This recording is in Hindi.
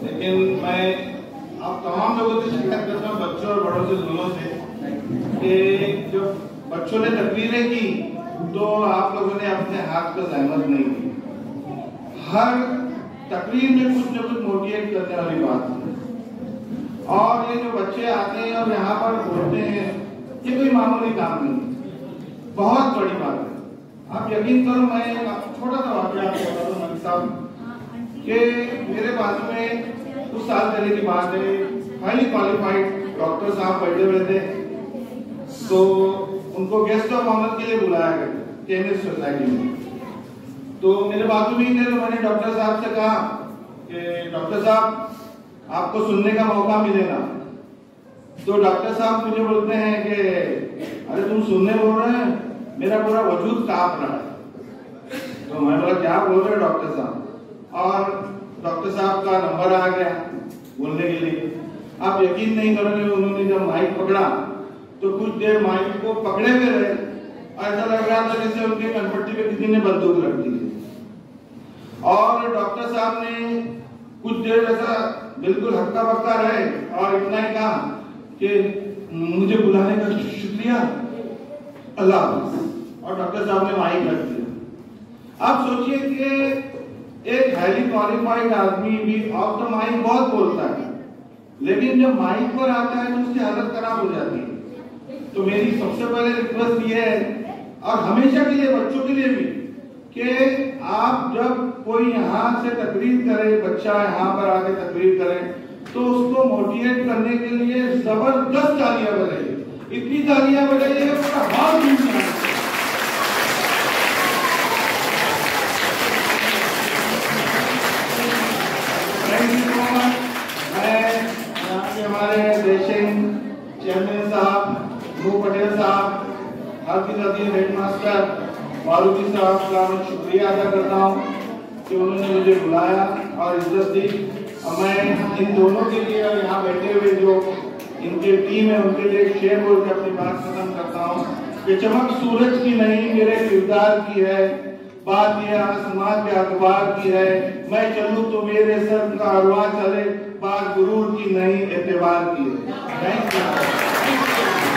लेकिन मैं आप तमाम लोगों से शिकायत करता हूँ, बच्चों और बड़ों से दोनों से, कि जब बच्चों ने तकरीरें की तो आप लोगों ने अपने हाथ पर जहमत नहीं की। हर तकरीर में कुछ न कुछ मोटिवेट करने वाली बात है। और ये जो बच्चे आते हैं और यहाँ पर बोलते हैं, ये कोई मामूली काम नहीं, बहुत बड़ी बात है। आप यकीन करो, मैं एक छोटा सा वाक़या आपको बता दूं मलिक साहब, कि मेरे बाजू में कुछ साल पहले की बात है, हाईली क्वालिफाइड डॉक्टर साहब बैठे हुए थे, तो उनको गेस्ट ऑफ ऑनर के लिए बुलाया गया केमिस्ट सोसाइटी में। तो मेरे बाजू में ही थे, तो मैंने डॉक्टर साहब से कहा कि डॉक्टर साहब आपको सुनने का मौका मिलेगा। तो डॉक्टर साहब मुझे बोलते हैं कि अरे तुम सुनने बोल रहे हैं, मेरा पूरा वजूद कांप रहा है। तो मैं बोला क्या बोल रहे डॉक्टर साहब, और डॉक्टर साहब का नंबर आ गया बोलने के लिए। आप यकीन नहीं करोगे, उन्होंने जब माइक पकड़ा तो कुछ देर माइक को पकड़े हुए रहे, ऐसा लग रहा था जैसे उनके कनपट्टी पे किसी ने बंदूक रख दी। और डॉक्टर साहब ने कुछ देर ऐसा बिल्कुल हक्का बक्का रहे और इतना ही कहा कि मुझे बुलाने का शुक्रिया, अल्लाह हाफ़िज़, और डॉक्टर साहब ने माइक रख दिया। आप सोचिए कि एक हाईली क्वालिफाइड आदमी भी ऑफ द माइक बहुत बोलता है, लेकिन जब माइक पर आता है तो उसकी हालत खराब हो जाती है। तो मेरी सबसे पहले रिक्वेस्ट ये है, और हमेशा के लिए बच्चों के लिए भी, कि आप जब कोई यहाँ से तकरीर करे, बच्चा यहाँ पर आके तकरीर करे, तो उसको मोटिवेट करने के लिए जबरदस्त तालियां बजाइए, इतनी तालियां बजाइए उसका हाथ टूट जाए। मैं यहाँ के हमारे देशिंग चेयरमैन साहब नूर पटेल साहब, हाफिज अजीज हेडमास्टर मारूती साहब का मैं शुक्रिया अदा करता हूँ कि उन्होंने मुझे बुलाया और इज्जत दी। और मैं इन दोनों के लिए और यहाँ बैठे हुए जो इनके टीम है उनके लिए शेर बोल के अपनी बात खत्म करता हूँ कि चमक सूरज की नहीं मेरे किरदार की है, बात यह आसमान के अखबार की है, मैं चलूँ तो मेरे सर का अरवा चले, बात गुरूर की नहीं एतबार की है। Thank you.